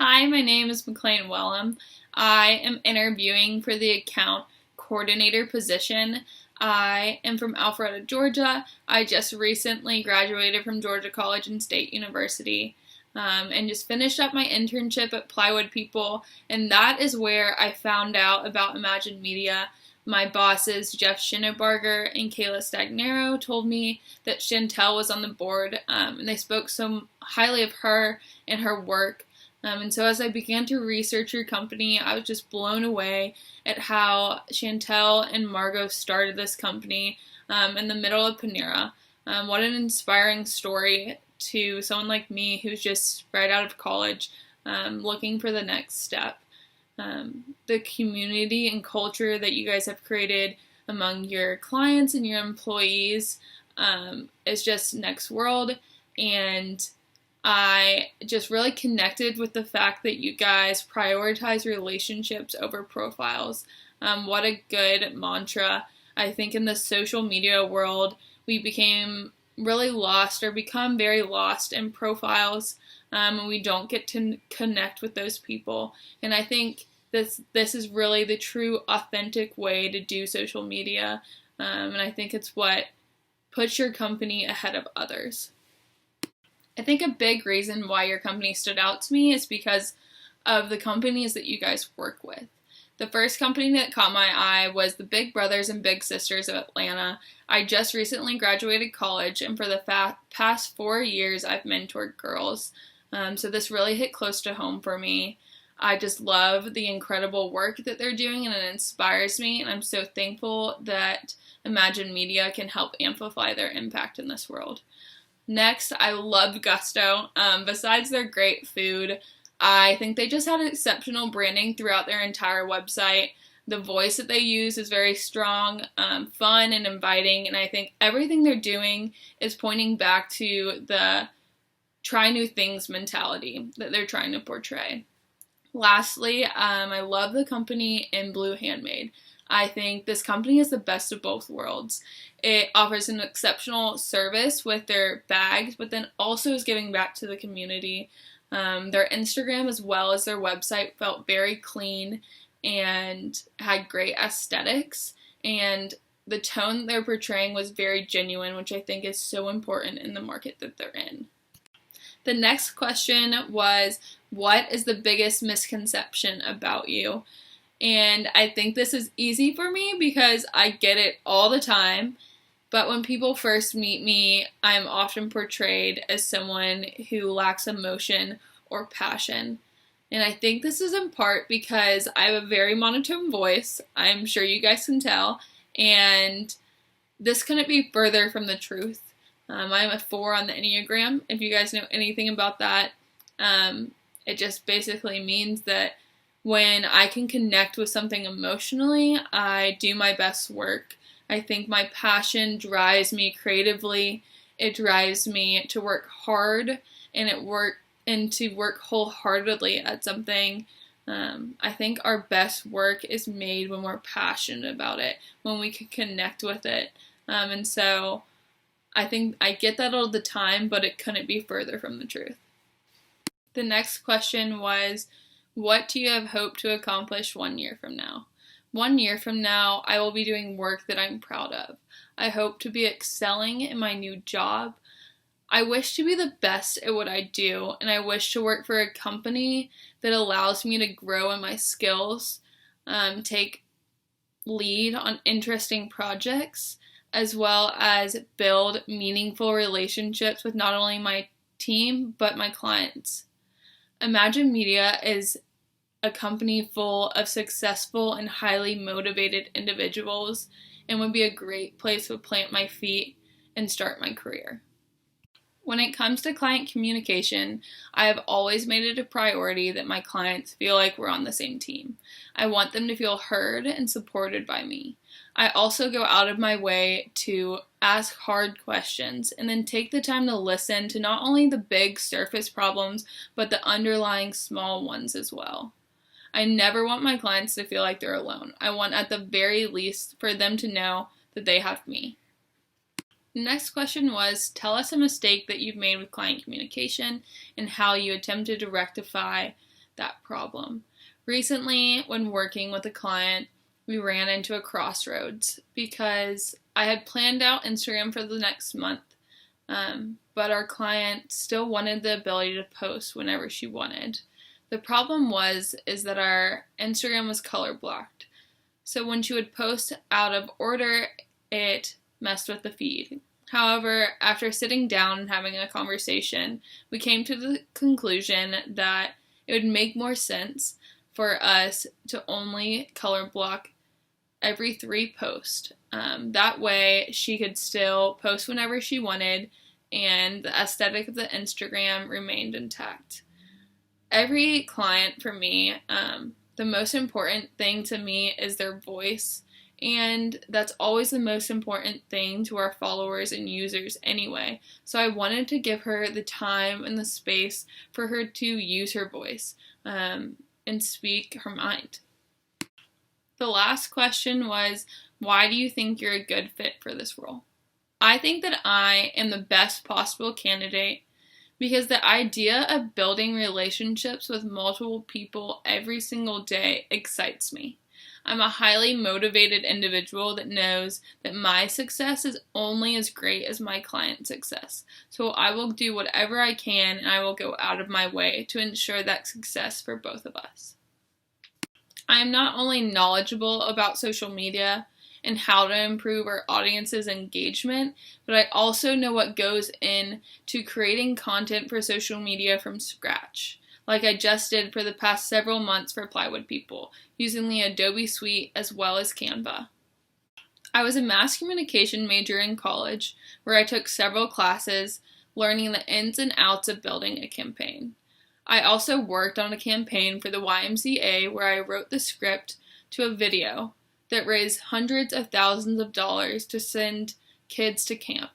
Hi, my name is McLean Wellham. I am interviewing for the account coordinator position. I am from Alpharetta, Georgia. I just recently graduated from Georgia College and State University and just finished up my internship at Plywood People, and that is where I found out about Imagine Media. My bosses, Jeff Schinnebarger and Kayla Stagnero, told me that Chantel was on the board, and they spoke so highly of her and her work. And so as I began to research your company, I was just blown away at how Chantel and Margot started this company in the middle of Panera. What an inspiring story to someone like me who's just right out of college looking for the next step. The community and culture that you guys have created among your clients and your employees is just next world, and I just really connected with the fact that you guys prioritize relationships over profiles. What a good mantra. I think in the social media world, we became really lost or become very lost in profiles, and we don't get to connect with those people. And I think this is really the true, authentic way to do social media, and I think it's what puts your company ahead of others. I think a big reason why your company stood out to me is because of the companies that you guys work with. The first company that caught my eye was the Big Brothers and Big Sisters of Atlanta. I just recently graduated college, and for the past 4 years, I've mentored girls. So this really hit close to home for me. I just love the incredible work that they're doing, and it inspires me, and I'm so thankful that Imagine Media can help amplify their impact in this world. Next, I love Gusto. Besides their great food, I think they just had exceptional branding throughout their entire website. The voice that they use is very strong, fun, and inviting, and I think everything they're doing is pointing back to the try new things mentality that they're trying to portray. Lastly, I love the company In Blue Handmade. I think this company is the best of both worlds. It offers an exceptional service with their bags, but then also is giving back to the community. Their Instagram as well as their website felt very clean and had great aesthetics, and the tone they're portraying was very genuine, which I think is so important in the market that they're in. The next question was, what is the biggest misconception about you? And I think this is easy for me because I get it all the time. But when people first meet me, I'm often portrayed as someone who lacks emotion or passion. And I think this is in part because I have a very monotone voice. I'm sure you guys can tell. And this couldn't be further from the truth. I'm a 4 on the Enneagram. If you guys know anything about that, it just basically means that when I can connect with something emotionally, I do my best work. I think my passion drives me creatively. It drives me to work hard and to work wholeheartedly at something. I think our best work is made when we're passionate about it, when we can connect with it. And so I think I get that all the time, but it couldn't be further from the truth. The next question was, what do you have hope to accomplish 1 year from now? 1 year from now, I will be doing work that I'm proud of. I hope to be excelling in my new job. I wish to be the best at what I do, and I wish to work for a company that allows me to grow in my skills, take lead on interesting projects, as well as build meaningful relationships with not only my team, but my clients. Imagine Media is a company full of successful and highly motivated individuals, and would be a great place to plant my feet and start my career. When it comes to client communication, I have always made it a priority that my clients feel like we're on the same team. I want them to feel heard and supported by me. I also go out of my way to ask hard questions and then take the time to listen to not only the big surface problems, but the underlying small ones as well. I never want my clients to feel like they're alone. I want at the very least for them to know that they have me. The next question was, tell us a mistake that you've made with client communication and how you attempted to rectify that problem. Recently, when working with a client, we ran into a crossroads because I had planned out Instagram for the next month, but our client still wanted the ability to post whenever she wanted. The problem is that our Instagram was color blocked. So when she would post out of order, it messed with the feed. However, after sitting down and having a conversation, we came to the conclusion that it would make more sense for us to only color block every 3 posts. That way she could still post whenever she wanted and the aesthetic of the Instagram remained intact. Every client for me, the most important thing to me is their voice, and that's always the most important thing to our followers and users anyway. So I wanted to give her the time and the space for her to use her voice and speak her mind. The last question was, why do you think you're a good fit for this role? I think that I am the best possible candidate because the idea of building relationships with multiple people every single day excites me. I'm a highly motivated individual that knows that my success is only as great as my client's success. So I will do whatever I can and I will go out of my way to ensure that success for both of us. I am not only knowledgeable about social media and how to improve our audience's engagement, but I also know what goes into creating content for social media from scratch, like I just did for the past several months for Plywood People, using the Adobe Suite as well as Canva. I was a mass communication major in college, where I took several classes learning the ins and outs of building a campaign. I also worked on a campaign for the YMCA where I wrote the script to a video that raised hundreds of thousands of dollars to send kids to camp.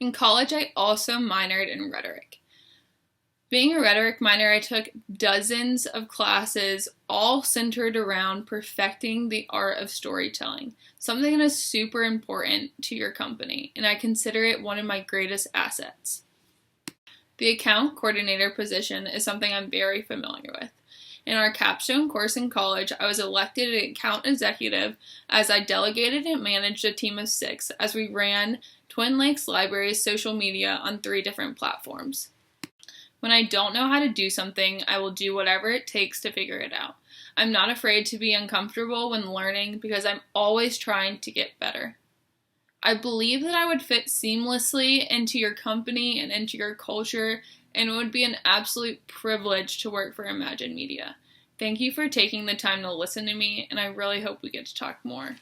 In college, I also minored in rhetoric. Being a rhetoric minor, I took dozens of classes, all centered around perfecting the art of storytelling, something that is super important to your company, and I consider it one of my greatest assets. The account coordinator position is something I'm very familiar with. In our capstone course in college, I was elected an account executive as I delegated and managed a team of 6 as we ran Twin Lakes Library's social media on 3 different platforms. When I don't know how to do something, I will do whatever it takes to figure it out. I'm not afraid to be uncomfortable when learning because I'm always trying to get better. I believe that I would fit seamlessly into your company and into your culture, and it would be an absolute privilege to work for Imagine Media. Thank you for taking the time to listen to me, and I really hope we get to talk more.